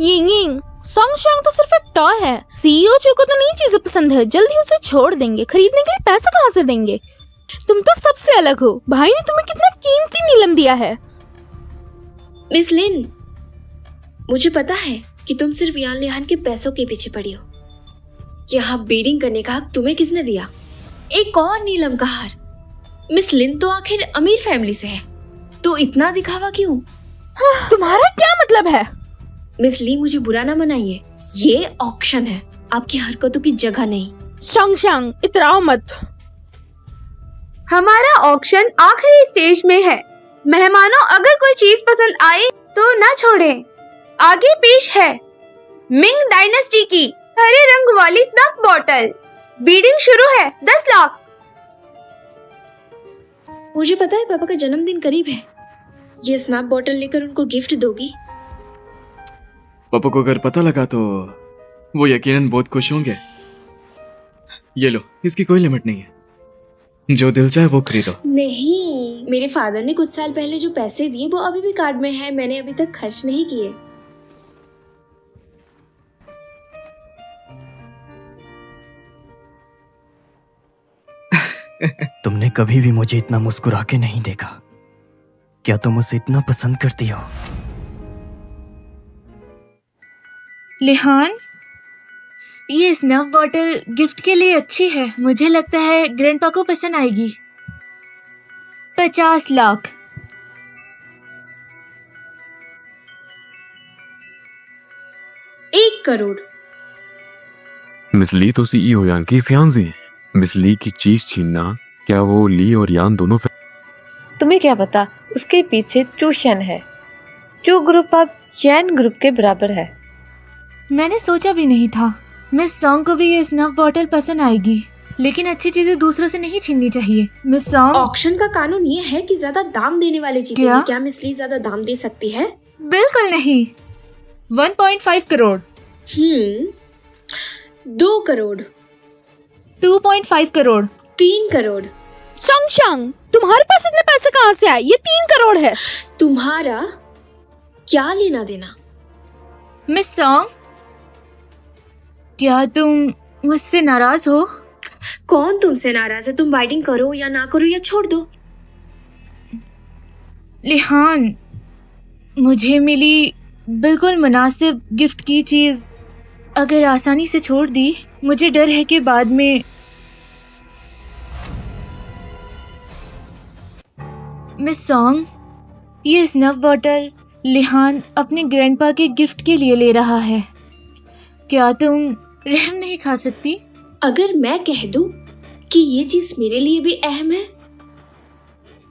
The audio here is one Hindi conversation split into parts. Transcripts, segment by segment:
यिंग यिंग, सोंगशांग तो सिर्फ एक टॉय है। सीईओ चू को तो नई चीजें पसंद है, जल्दी उसे छोड़ देंगे। खरीदने के लिए पैसे कहाँ से देंगे? तुम तो सबसे अलग हो। भाई ने तुम्हें कितना कीमती नीलम दिया है। मिस लिन, मुझे पता है कि तुम सिर्फ यान लिहान के पैसों के पीछे पड़ी हो। यहाँ बीडिंग करने का हक तुम्हें किसने दिया? एक और नीलम का हार। मिस लिन तो आखिर अमीर फैमिली से है, तो इतना दिखावा क्यों? तुम्हारा क्या मतलब है? मिस ली, मुझे बुरा ना मनाइए, ये ऑक्शन है, आपकी हरकतों की जगह नहीं। सोंगशांग, इतराओ मत। हमारा ऑक्शन आखिरी स्टेज में है। मेहमानों, अगर कोई चीज पसंद आए तो ना छोड़ें। आगे पेश है मिंग डायनेस्टी की हरे रंग वाली स्नफ बॉटल। बीडिंग शुरू है। 10 लाख। मुझे पता है पापा का जन्मदिन करीब है। ये स्नैप बॉटल लेकर उनको गिफ्ट दोगी? पापा को अगर पता लगा तो वो यकीनन बहुत खुश होंगे। ये लो, इसकी कोई लिमिट नहीं है, जो दिल चाहे वो खरीदो। नहीं, मेरे फादर ने कुछ साल पहले जो पैसे दिए वो अभी भी कार्ड में है, मैंने अभी तक खर्च नहीं किए। तुमने कभी भी मुझे इतना मुस्कुरा के नहीं देखा। क्या तुम उसे इतना पसंद करती हो? लिहान, ये स्नफ बॉटल गिफ्ट के लिए अच्छी है। मुझे लगता है ग्रैंडपा को पसंद आएगी। 50 लाख। एक करोड़। मिस ली तो सीईओ यान की फियांसी है। मिस ली की चीज छीनना, क्या वो ली और यान दोनों? तुम्हें क्या पता, उसके पीछे चू शेन है। चू ग्रुप अब यान ग्रुप के बराबर है। मैंने सोचा भी नहीं था। मिस सॉन्ग को भी ये स्नफ बॉटल पसंद आएगी, लेकिन अच्छी चीजें दूसरों से नहीं छीननी चाहिए। मिस सॉन्ग, ऑक्शन का कानून ये है कि ज्यादा दाम देने वाले जीतेंगे। क्या मिस ली ज्यादा दाम दे सकती है? बिल्कुल नहीं। 1.5 करोड़। 2 करोड़। 2.5 करोड़। 3 करोड़। सोंगशांग, तुम्हारे पास इतने पैसे कहाँ से आए? ये 3 करोड़ है। तुम्हारा क्या लेना देना? मिस सॉन्ग, क्या तुम मुझसे नाराज हो? कौन तुमसे नाराज है? तुम बाइडिंग करो या ना करो या छोड़ दो। लिहान, मुझे मिली बिल्कुल मुनासिब गिफ्ट की चीज अगर आसानी से छोड़ दी, मुझे डर है कि बाद में मिस सॉन्ग, ये स्नफ बॉटल लिहान अपने ग्रैंडपा के गिफ्ट के लिए ले रहा है। क्या तुम रहम नहीं खा सकती? अगर मैं कह दूं कि ये चीज मेरे लिए भी अहम है,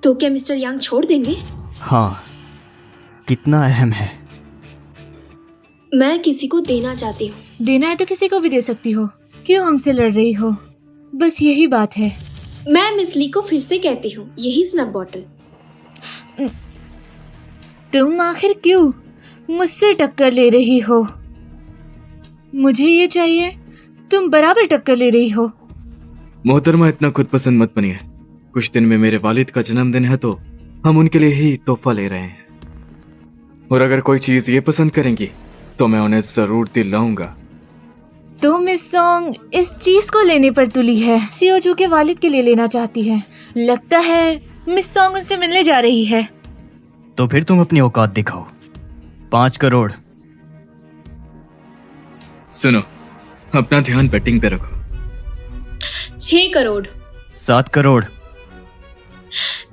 तो क्या मिस्टर यांग छोड़ देंगे? हाँ, कितना अहम है। मैं किसी को देना चाहती हूँ। देना है तो किसी को भी दे सकती हो। क्यों हमसे लड़ रही हो? बस यही बात है। मैं मिस ली को फिर से कहती हूँ, यही स्नफ बॉटल। तुम आखिर क्यों मुझसे टक्कर ले रही हो? मुझे ये चाहिए, तुम बराबर टक्कर ले रही हो। मोहतरमा, इतना खुद पसंद मत बनिए। कुछ दिन में मेरे वालिद का जन्मदिन है, तो हम उनके लिए ही तोहफा ले रहे हैं। और अगर कोई चीज ये पसंद करेंगी तो मैं उन्हें जरूर दिलाऊंगा। तो मिस सॉन्ग इस चीज को लेने पर तुली है। सीओजू के वालिद के लिए लेना चाहती है। लगता है मिस सॉन्ग उनसे मिलने जा रही है। तो फिर तुम अपनी औकात दिखाओ। 5 करोड़। सुनो, अपना ध्यान बैटिंग पे रखो। 6 करोड़। 7 करोड़।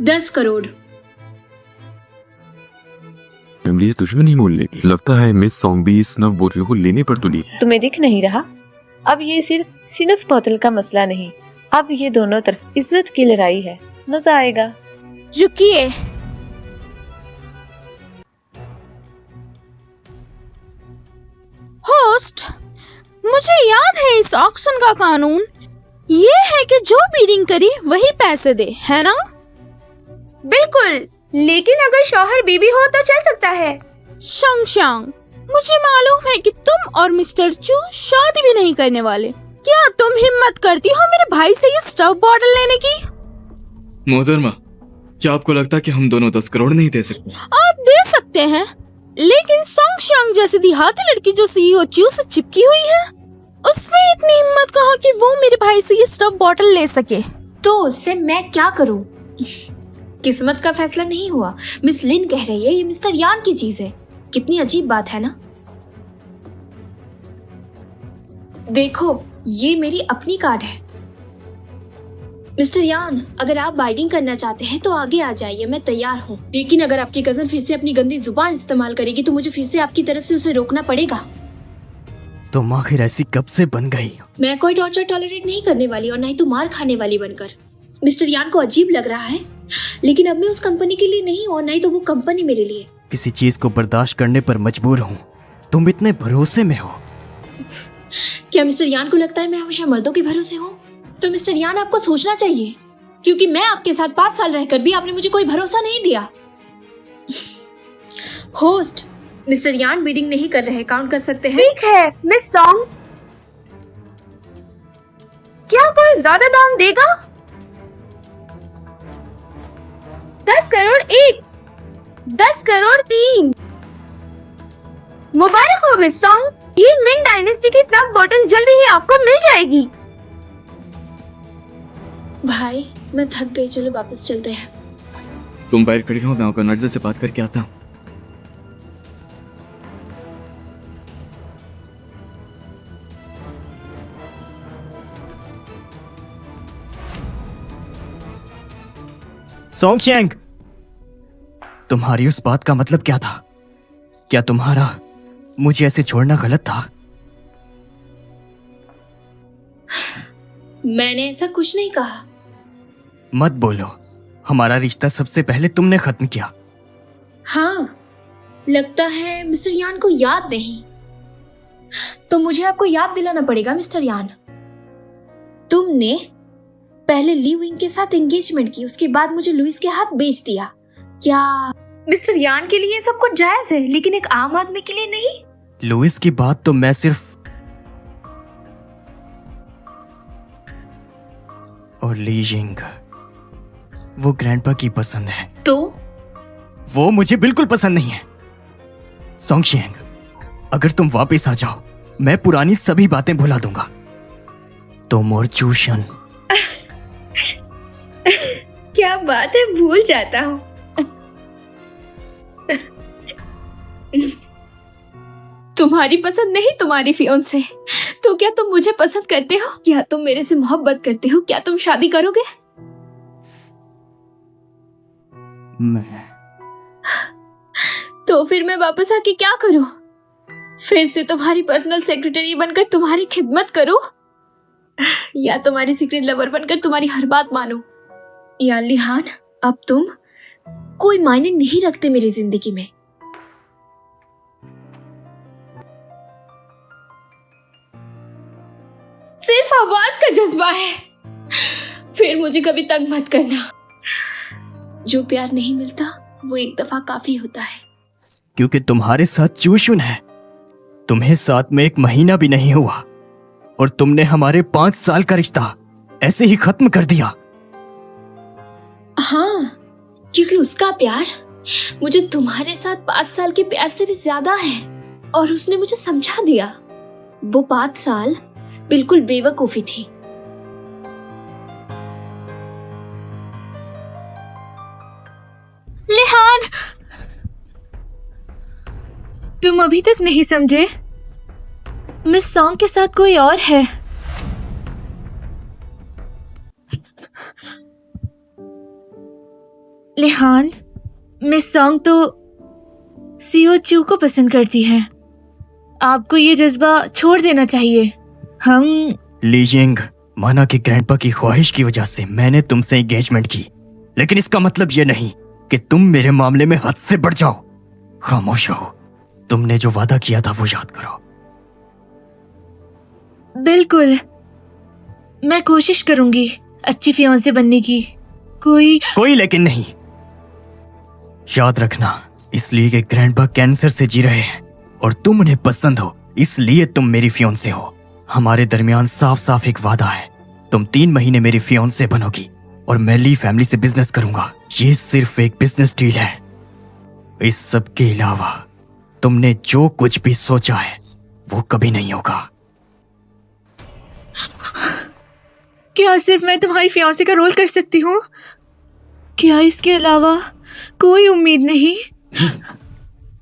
10 करोड़। फैमिली से दुश्मनी मोल लेगी। लगता है मिस सॉन्ग भी इस स्नफ बोतल को लेने पर तुली है। तुम्हें दिख नहीं रहा? अब ये सिर्फ स्नफ बोतल का मसला नहीं, अब ये दोनों तरफ इज्जत की लड़ाई है। मजा आएगा। रुकिए, होस्ट, मुझे याद है इस ऑक्शन का कानून ये है कि जो बीडिंग करी वही पैसे दे, है ना? बिल्कुल, लेकिन अगर शौहर बीबी हो तो चल सकता है। सोंगशांग, मुझे मालूम है कि तुम और मिस्टर चू शादी भी नहीं करने वाले। क्या तुम हिम्मत करती हो मेरे भाई से ये स्टफ बॉटल लेने की? मोहतरमा, क्या आपको लगता है कि हम दोनों 10 करोड़ नहीं दे सकते? आप दे सकते हैं, लेकिन सोंग शांग जैसी देहाती लड़की जो सीईओ चू से चिपकी हुई है, उसमें इतनी हिम्मत कहाँ कि वो मेरे भाई से ये स्टफ बॉटल ले सके। तो उससे मैं क्या करूं? किस्मत का फैसला नहीं हुआ। मिस लिन कह रही है ये मिस्टर यान की चीज है। कितनी अजीब बात है ना। देखो, ये मेरी अपनी कार्ड है। मिस्टर यान, अगर आप बाइटिंग करना चाहते हैं तो आगे आ जाइए, मैं तैयार हूँ। लेकिन अगर आपकी कजन फिर से अपनी गंदी जुबान इस्तेमाल करेगी तो मुझे फिर से आपकी तरफ से उसे रोकना पड़ेगा। तुम आखिर ऐसी कब से बन गई? मैं कोई टॉर्चर टॉलरेट नहीं करने वाली और ना ही तो मार खाने वाली बनकर। मिस्टर यान को अजीब लग रहा है, लेकिन अब मैं उस कंपनी के लिए नहीं हूँ और ना ही तो वो कंपनी मेरे लिए। किसी चीज को बर्दाश्त करने पर मजबूर हूँ। तुम इतने भरोसे में हो। क्या मिस्टर यान को लगता है मैं हमेशा मर्दों के भरोसे हूँ? तो मिस्टर यान, आपको सोचना चाहिए, क्योंकि मैं आपके साथ 5 साल रहकर भी आपने मुझे कोई भरोसा नहीं दिया। होस्ट, मिस्टर यान बीडिंग नहीं कर रहे, काउंट कर सकते हैं। ठीक है मिस सॉन्ग, क्या कोई ज्यादा दाम देगा? 10 करोड़ 1, 10 करोड़ 3। मुबारक हो मिस सॉन्ग, ये मिंग डायनेस्टी की स्नफ बॉटल जल्दी ही आपको मिल जाएगी। भाई, मैं थक गई, चलो वापस चलते हैं। तुम बाहर खड़ी हो, मैं होकर नर्स से बात करके आता हूँ। सोंग चैंग, तुम्हारी उस बात का मतलब क्या था? क्या तुम्हारा मुझे ऐसे छोड़ना गलत था? मैंने ऐसा कुछ नहीं कहा। मत बोलो, हमारा रिश्ता सबसे पहले तुमने खत्म किया। हाँ, लगता है मिस्टर यान को याद नहीं, तो मुझे आपको याद दिलाना पड़ेगा। मिस्टर यान, तुमने पहले ली विंग के साथ एंगेजमेंट की, उसके बाद मुझे लुइस के हाथ बेच दिया। क्या मिस्टर यान के लिए ये सब कुछ जायज है, लेकिन एक आम आदमी के लिए नहीं? लुइस की बात तो मैं सिर्फ और ली जिंग, वो ग्रैंडपा की पसंद है। तो वो मुझे बिल्कुल पसंद नहीं है। सोंग शियांग, अगर तुम वापस आ जाओ, मैं पुरानी सभी बातें भुला दूंगा। तुम और चूशन। क्या बात है, भूल जाता हूँ। तुम्हारी पसंद नहीं, तुम्हारी फियोंसे। तो क्या तुम मुझे पसंद करते हो? क्या तुम मेरे से मोहब्बत करते हो? क्या तुम शादी करोगे? मैं तो फिर मैं वापस आके क्या करूं? फिर से तुम्हारी पर्सनल सेक्रेटरी बनकर तुम्हारी खिदमत करूं, या तुम्हारी सीक्रेट लवर बनकर तुम्हारी हर बात मानूं? यान लिहान, अब तुम कोई मायने नहीं रखते मेरी जिंदगी में। सिर्फ आवाज का जज्बा है। फिर मुझे कभी तंग मत करना। जो प्यार नहीं मिलता वो एक दफा काफी होता है। क्योंकि तुम्हारे साथ चूशुन है। तुम्हें साथ में 1 महीना भी नहीं हुआ और तुमने हमारे 5 साल का रिश्ता ऐसे ही खत्म कर दिया। हाँ, क्योंकि उसका प्यार मुझे तुम्हारे साथ 5 साल के प्यार से भी ज्यादा है, और उसने मुझे समझा दिया। वो 5 साल बिल्कुल बेवकूफी थी। लिहान, तुम अभी तक नहीं समझे, मिस सॉन्ग के साथ कोई और है। लिहान, मिस सॉन्ग तो सीओ चू को पसंद करती है। आपको ये जज्बा छोड़ देना चाहिए। हम ली जिंग, माना कि ग्रैंडपा की ख्वाहिश की वजह से मैंने तुमसे एंगेजमेंट की, लेकिन इसका मतलब ये नहीं कि तुम मेरे मामले में हद से बढ़ जाओ। खामोश रहो। तुमने जो वादा किया था वो याद करो। बिल्कुल, मैं कोशिश करूंगी अच्छी फियांसे बनने की। कोई लेकिन नहीं। याद रखना, इसलिए कि ग्रैंडपा कैंसर से जी रहे हैं और तुम उन्हें पसंद हो, इसलिए तुम मेरी फियांसे हो। हमारे दरमियान साफ साफ एक वादा है। तुम 3 महीने मेरी फियांसे बनोगी और मैं ली फैमिली से बिजनेस करूंगा। ये सिर्फ एक बिजनेस डील है। इस सब के अलावा तुमने जो कुछ भी सोचा है वो कभी नहीं होगा। क्या सिर्फ मैं तुम्हारी फियांसे का रोल कर सकती हूँ? क्या इसके अलावा कोई उम्मीद नहीं?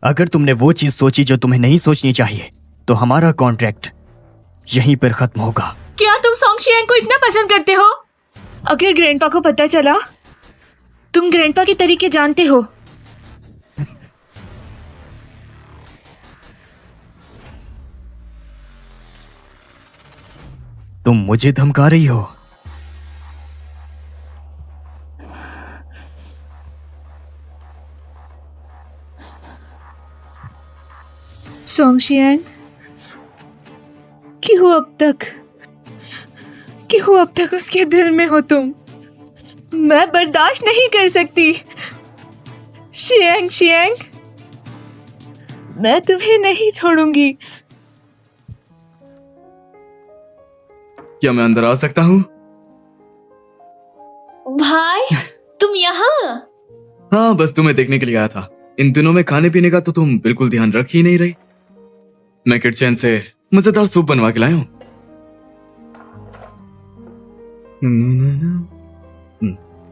अगर तुमने वो चीज सोची जो तुम्हें नहीं सोचनी चाहिए तो हमारा कॉन्ट्रैक्ट यहीं पर खत्म होगा। क्या तुम सॉन्ग शियांग को इतना पसंद करते हो? अगर ग्रैंडपा को पता चला, तुम ग्रैंडपा के तरीके जानते हो। तुम मुझे धमका रही हो? सॉन्ग शियांग, क्यों अब तक उसके दिल में हो तुम? मैं बर्दाश्त नहीं कर सकती। शियांग, मैं तुम्हें नहीं छोड़ूंगी। क्या मैं अंदर आ सकता हूँ? भाई तुम यहाँ? हाँ, बस तुम्हें देखने के लिए आया था। इन दिनों में खाने पीने का तो तुम बिल्कुल ध्यान रख ही नहीं रही। मैं किचन से मजेदार सूप बनवा के लाया हूँ।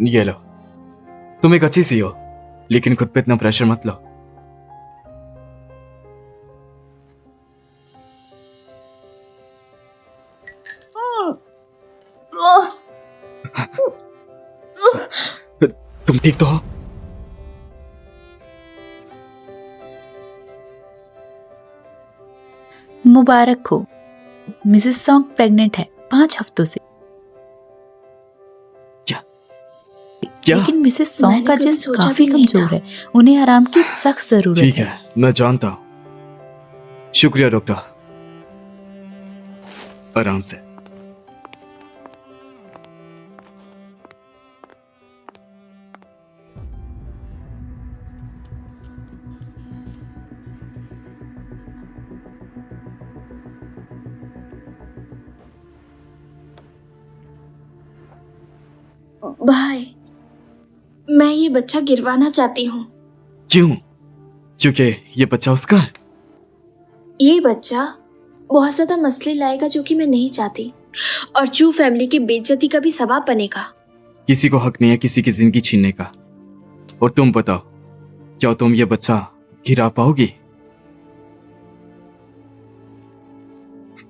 ये लो। तुम एक अच्छी सी हो, लेकिन खुद पे इतना प्रेशर मत लो। तुम ठीक तो हो? मुबारक हो, मिसेस सॉन्ग प्रेग्नेंट है 5 हफ्तों से। क्या? लेकिन मिसेस सॉन्ग का मैंने कभी जिस्म सोचा काफी भी नहीं कमजोर था। है, उन्हें आराम की सख्त जरूरत ठीक है। है, मैं जानता हूँ। शुक्रिया डॉक्टर। आराम से। भाई मैं ये बच्चा गिरवाना चाहती हूँ। क्यों? क्योंकि ये बच्चा उसका है। ये बच्चा बहुत ज्यादा मसले लाएगा जो कि मैं नहीं चाहती, और चू फैमिली की बेइज्जती का भी सबब बनेगा। किसी को हक नहीं है किसी की जिंदगी छीनने का। और तुम बताओ, क्या तुम ये बच्चा गिरा पाओगी?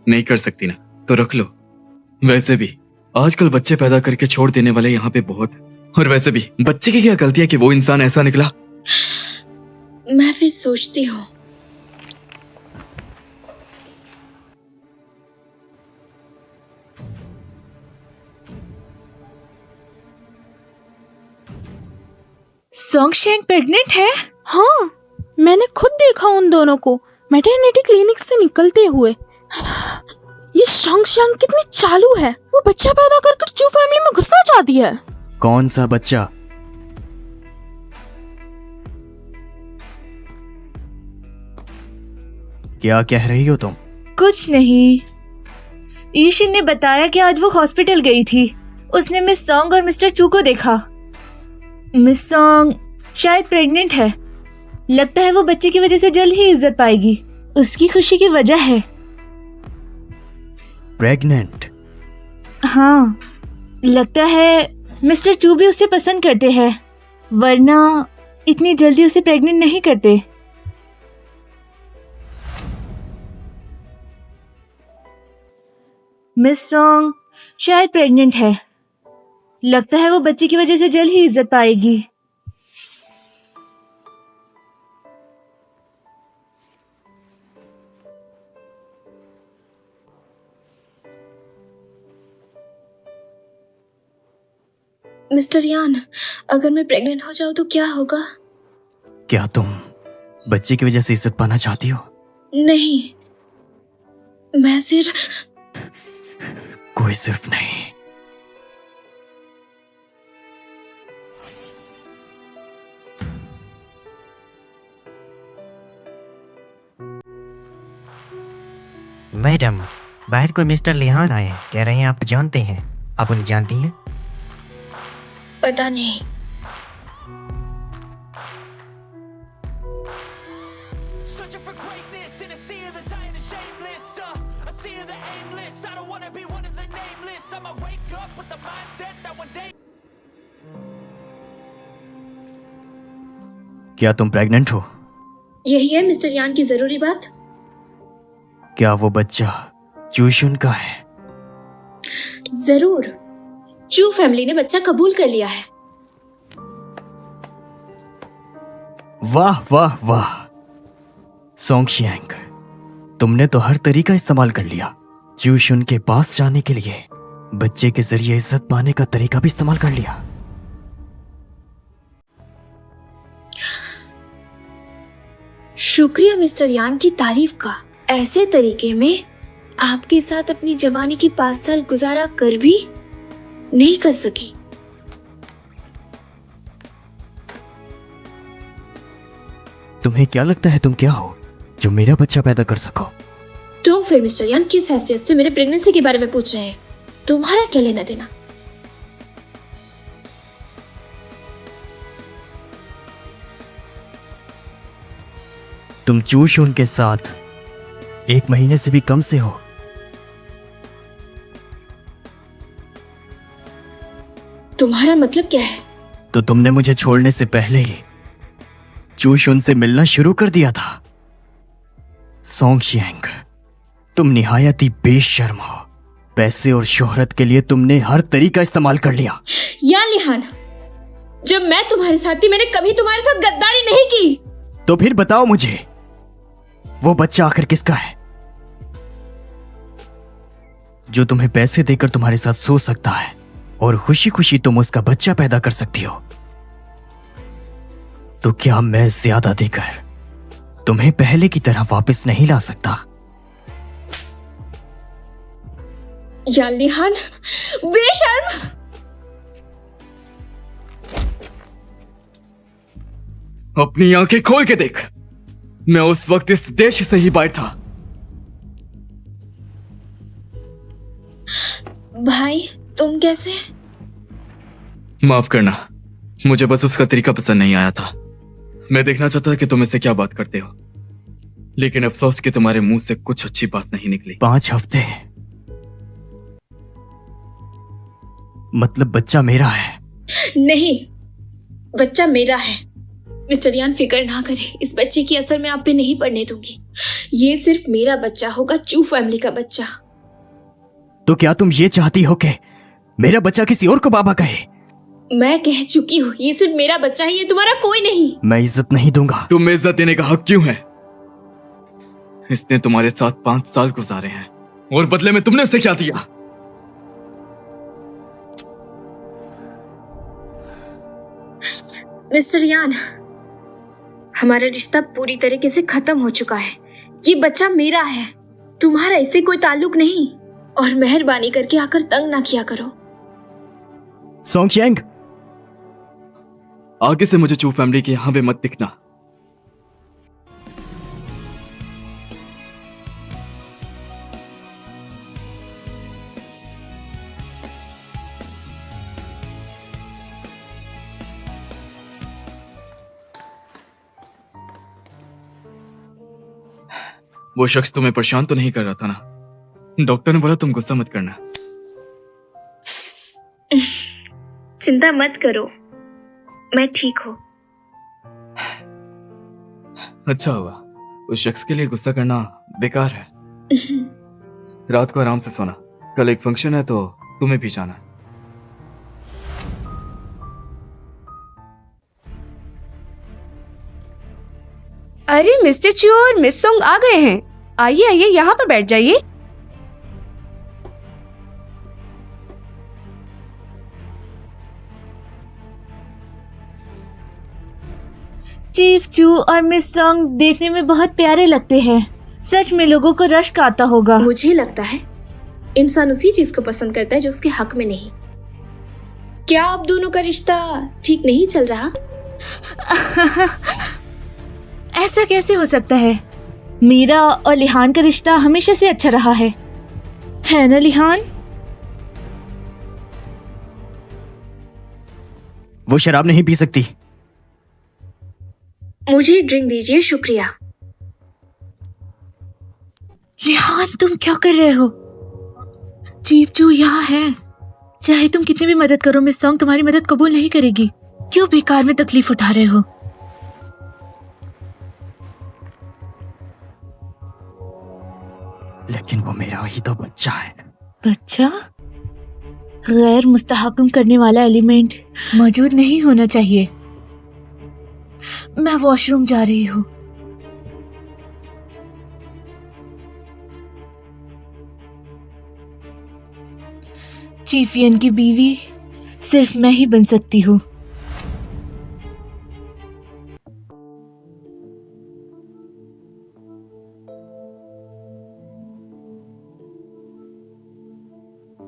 नहीं कर सकती ना, तो रख लो। वैसे भी आजकल बच्चे पैदा करके छोड़ देने वाले यहाँ पे बहुत हैं। और वैसे भी बच्चे की क्या गलती है कि वो इंसान ऐसा निकला? मैं फिर सोचती हूँ। सॉन्ग शियांग प्रेग्नेंट है? हाँ, मैंने खुद देखा उन दोनों को मैटरनिटी क्लिनिक से निकलते हुए। ये सॉन्ग शियांग कितनी चालू है। वो बच्चा पैदा कर चू फैमिली में घुसना चाहती है। कौन सा बच्चा? क्या कह रही हो तुम? कुछ नहीं। ईशिन ने बताया कि आज वो हॉस्पिटल गई थी। उसने मिस सॉन्ग और मिस्टर चू को देखा। मिस सॉन्ग शायद प्रेग्नेंट है। लगता है वो बच्चे की वजह से जल्द ही इज्जत पाएगी। उसकी खुशी की वजह है। प्रेग्नेंट? हाँ, लगता है मिस्टर चू भी उसे पसंद करते हैं, वरना इतनी जल्दी उसे प्रेग्नेंट नहीं करते। मिस सॉन्ग शायद प्रेग्नेंट है। लगता है वो बच्चे की वजह से जल्द ही इज्जत पाएगी। मिस्टर यान, अगर मैं प्रेग्नेंट हो जाऊँ तो क्या होगा? क्या तुम बच्चे की वजह से इज्जत पाना चाहती हो? नहीं, मैं सिर्फ कोई सिर्फ नहीं। मैडम, बाहर कोई मिस्टर लिहान आए हैं। कह रहे हैं आप जानते हैं। आप उन्हें जानती हैं? पता नहीं। Searching for क्या तुम प्रेग्नेंट हो? यही है मिस्टर यान की जरूरी बात। क्या वो बच्चा चूशुन का है? जरूर, चू फैमिली ने बच्चा कबूल कर लिया है। वाह वाह वाह सोंगशियांग, तुमने तो हर तरीका इस्तेमाल कर लिया। चूशुन के पास जाने के लिए बच्चे के जरिए इज्जत पाने का तरीका भी इस्तेमाल कर लिया। शुक्रिया मिस्टर यान की तारीफ का। ऐसे तरीके में आपके साथ अपनी जवानी की 5 साल गुजारा कर भी नहीं कर सकी। तुम्हें क्या लगता है तुम क्या हो जो मेरा बच्चा पैदा कर सको? तुम फिर मिस्टर यान किस हैसियत से मेरे प्रेगनेंसी के बारे में पूछ रहे हैं? तुम्हारा क्या लेना देना? तुम चूशुन के साथ 1 महीने से भी कम से हो। तुम्हारा मतलब क्या है? तो तुमने मुझे छोड़ने से पहले ही चूशुन से मिलना शुरू कर दिया था। सोंगशियांग, तुम निहायत ही बेशर्म हो। पैसे और शोहरत के लिए तुमने हर तरीका इस्तेमाल कर लिया। यान लिहान, जब मैं तुम्हारे साथ थी मैंने कभी तुम्हारे साथ गद्दारी नहीं की। तो फिर बताओ मुझे, वो बच्चा आखिर किसका है जो तुम्हें पैसे देकर तुम्हारे साथ सो सकता है और खुशी खुशी तुम उसका बच्चा पैदा कर सकती हो? तो क्या मैं ज्यादा देकर तुम्हें पहले की तरह वापस नहीं ला सकता? यान लिहान, बेशर्म! अपनी आंखें खोल के देख, मैं उस वक्त इस देश से ही बाहर था। भाई, तुम कैसे? माफ करना, मुझे बस उसका तरीका पसंद नहीं आया था। मैं देखना चाहता था कि तुम इससे क्या बात करते हो, लेकिन अफसोस कि तुम्हारे मुंह से कुछ अच्छी बात नहीं निकली। 5 हफ्ते मतलब बच्चा मेरा है? नहीं, बच्चा मेरा है। मिस्टर यान, फिक्र ना करें, इस बच्चे की असर मैं आप पे नहीं पड़ने दूंगी। ये सिर्फ मेरा बच्चा होगा, चू फैमिली का बच्चा। तो क्या तुम ये चाहती हो कि मेरा बच्चा किसी और को बाबा कहे? मैं कह चुकी हूँ, ये सिर्फ मेरा बच्चा है, ये तुम्हारा कोई नहीं। मैं इज्जत नहीं दूंगा। तुम्हें इज्जत देने का हक क्यों है? इसने तुम्हारे साथ 5 साल गुजारे हैं और बदले में तुमने इसे क्या दिया? मिस्टर यान, हमारा रिश्ता पूरी तरीके से खत्म हो चुका है। ये बच्चा मेरा है, तुम्हारा इससे कोई ताल्लुक नहीं। और मेहरबानी करके आकर तंग ना किया करो। सोंगशियांग, आगे से मुझे चू फैमिली के यहां पे मत दिखना। वो शख्स तुम्हें परेशान तो नहीं कर रहा था ना? डॉक्टर ने बोला तुम गुस्सा मत करना। चिंता मत करो, मैं ठीक हूँ। अच्छा हुआ, उस शख्स के लिए गुस्सा करना बेकार है। रात को आराम से सोना, कल एक फंक्शन है तो तुम्हें भी जाना। अरे मिस्टर चू और मिस सोंग आ गए हैं। आइए आइए, यहाँ पर बैठ जाइए। चीफ चू और मिस सोंग देखने में बहुत प्यारे लगते हैं। सच में लोगों को रश्क आता होगा। मुझे लगता है इंसान उसी चीज को पसंद करता है जो उसके हक में नहीं। क्या आप दोनों का रिश्ता ठीक नहीं चल रहा? ऐसा कैसे हो सकता है? मीरा और लिहान का रिश्ता हमेशा से अच्छा रहा है ना लिहान? वो शराब नहीं पी सकती। मुझे एक ड्रिंक दीजिए, शुक्रिया। लिहान, तुम क्या कर रहे हो? चीफ चू यहाँ है। चाहे तुम कितनी भी मदद करो, मिस सोंग तुम्हारी मदद कबूल नहीं करेगी। क्यों बेकार में तकलीफ उठा रहे हो? लेकिन वो मेरा ही तो बच्चा है। बच्चा? गैर मुस्तहकम करने वाला एलिमेंट मौजूद नहीं होना चाहिए। मैं वॉशरूम जा रही हूँ। चीफियन की बीवी सिर्फ मैं ही बन सकती हूँ।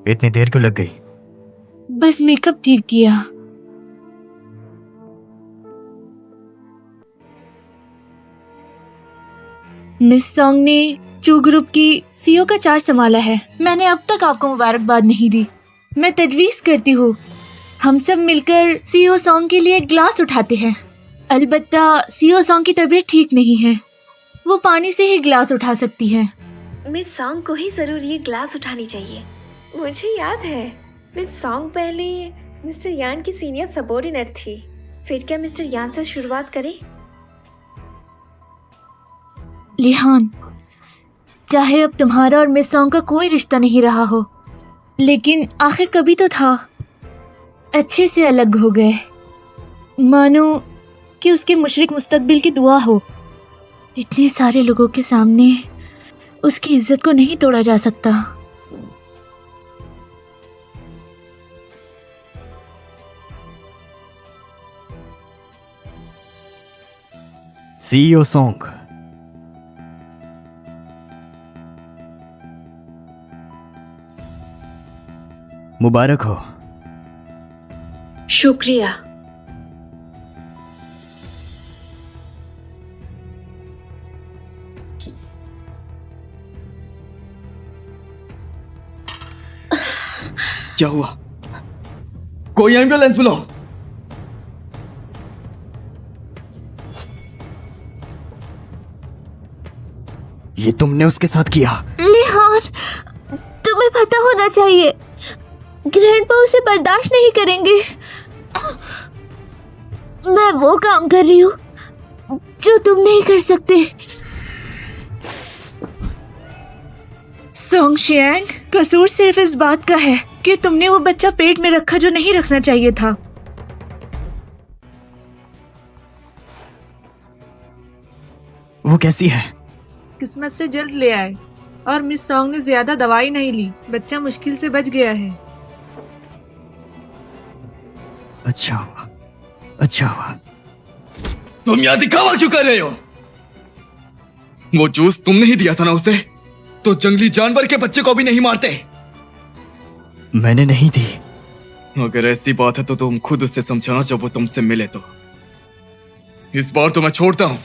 इतनी देर क्यों लग गई? बस मेकअप ठीक किया। मिस सॉन्ग ने चू ग्रुप की सीईओ का चार्ज संभाला है। मैंने अब तक आपको मुबारकबाद नहीं दी। मैं तजवीज करती हूँ हम सब मिलकर सीईओ सॉन्ग के लिए एक ग्लास उठाते हैं। अलबत्ता सीईओ सॉन्ग की तबीयत ठीक नहीं है, वो पानी से ही ग्लास उठा सकती है। मिस सॉन्ग को ही जरूर ये ग्लास उठानी चाहिए। मुझे याद है मिस सॉन्ग पहले मिस्टर यान की सीनियर सबॉर्डिनेट थी। फिर क्या मिस्टर यान से शुरुआत करें? लिहान, चाहे अब तुम्हारा और मिस सॉन्ग का कोई रिश्ता नहीं रहा हो, लेकिन आखिर कभी तो था। अच्छे से अलग हो गए, मानो कि उसके मुशरिक मुस्तकबिल की दुआ हो। इतने सारे लोगों के सामने उसकी इज्जत को नहीं तोड़ा जा सकता। सीईओ सॉन्ग, मुबारक हो। शुक्रिया। क्या हुआ? कोई एम्बुलेंस बुलाओ। ये तुमने उसके साथ किया? लिहान, तुम्हें पता होना चाहिए, ग्रैंडपा उसे बर्दाश्त नहीं करेंगे। मैं वो काम कर रही हूँ जो तुम नहीं कर सकते। सोंग शियांग, कसूर सिर्फ इस बात का है कि तुमने वो बच्चा पेट में रखा जो नहीं रखना चाहिए था। वो कैसी है? किस्मत से जल्द ले आए और मिस सॉन्ग ने ज्यादा दवाई नहीं ली। बच्चा मुश्किल से बच गया है। अच्छा हुआ, अच्छा हुआ। तुम यहाँ दिखावा क्यों कर रहे हो? वो जूस तुमने ही दिया था ना उसे, तो जंगली जानवर के बच्चे को भी नहीं मारते। मैंने नहीं दी। अगर ऐसी बात है तो तुम खुद उससे समझाना जब वो तुमसे मिले तो। इस बार तो मैं छोड़ता हूं।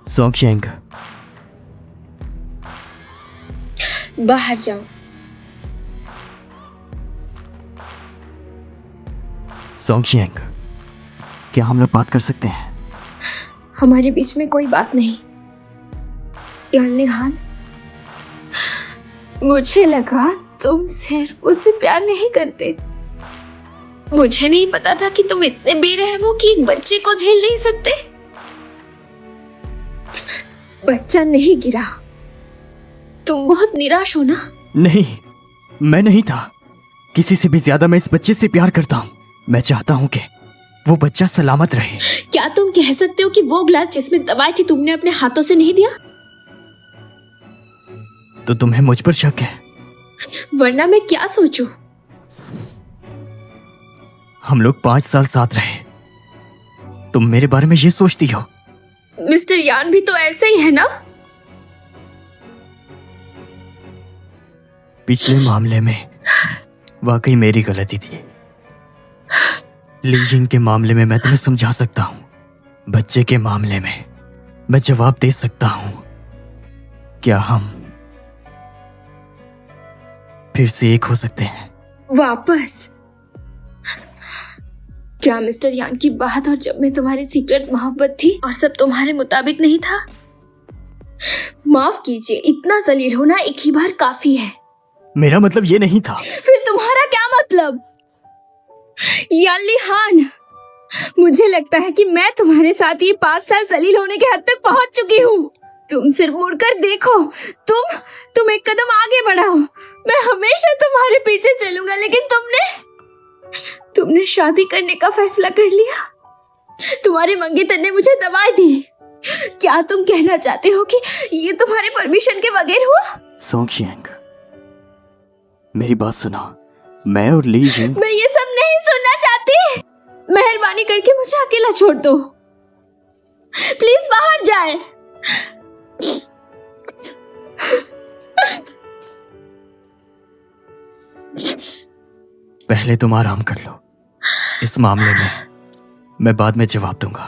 सोंग शियांग, बाहर जाओ। सोंग शियांग, क्या हम लोग बात कर सकते हैं? हमारे बीच में कोई बात नहीं। लिहान, मुझे लगा तुम सिर्फ उससे प्यार नहीं करते। मुझे नहीं पता था कि तुम इतने बेरहम हो कि एक बच्चे को झेल नहीं सकते। बच्चा नहीं गिरा, तुम बहुत निराश हो ना? नहीं, मैं नहीं था। किसी से भी ज्यादा मैं इस बच्चे से प्यार करता हूँ। मैं चाहता हूँ कि वो बच्चा सलामत रहे। क्या तुम कह सकते हो कि वो ग्लास जिसमें दवाई थी तुमने अपने हाथों से नहीं दिया? तो तुम्हें मुझ पर शक है? वरना मैं क्या सोचूं? हम लोग 5 साल साथ रहे, तुम मेरे बारे में ये सोचती हो? मिस्टर यान भी तो ऐसे ही है ना? पिछले मामले में वाकई मेरी गलती थी। लीजिंग के मामले में मैं तुम्हें समझा सकता हूं। बच्चे के मामले में मैं जवाब दे सकता हूं। क्या हम फिर से एक हो सकते हैं? वापस? क्या मिस्टर यान की बात और जब में तुम्हारी सीक्रेट मोहब्बत थी और सब तुम्हारे मुताबिक नहीं था? माफ कीजिए, इतना जलील होना एक ही बार काफी है। मेरा मतलब ये नहीं था। फिर तुम्हारा क्या मतलब? यान लिहान, मुझे लगता है कि मैं तुम्हारे साथ ये 5 साल जलील होने के हद तक पहुंच चुकी हूँ। तुम सिर्फ मुड़कर देखो, तुम एक कदम आगे बढ़ाओ। मैं हमेशा तुम्हारे पीछे चलूंगा, लेकिन तुमने शादी करने का फैसला कर लिया। तुम्हारे मंगेतर ने मुझे दवाई दी। क्या तुम कहना चाहते हो कि ये तुम्हारे परमिशन के बगैर हुआ? सोंग शियांग, मेरी बात सुनो। मैं और ली जिंग। मैं ये सब नहीं सुनना चाहती। मेहरबानी करके मुझे अकेला छोड़ दो। प्लीज बाहर जाए। पहले तुम आराम कर लो। इस मामले में मैं बाद में जवाब दूंगा।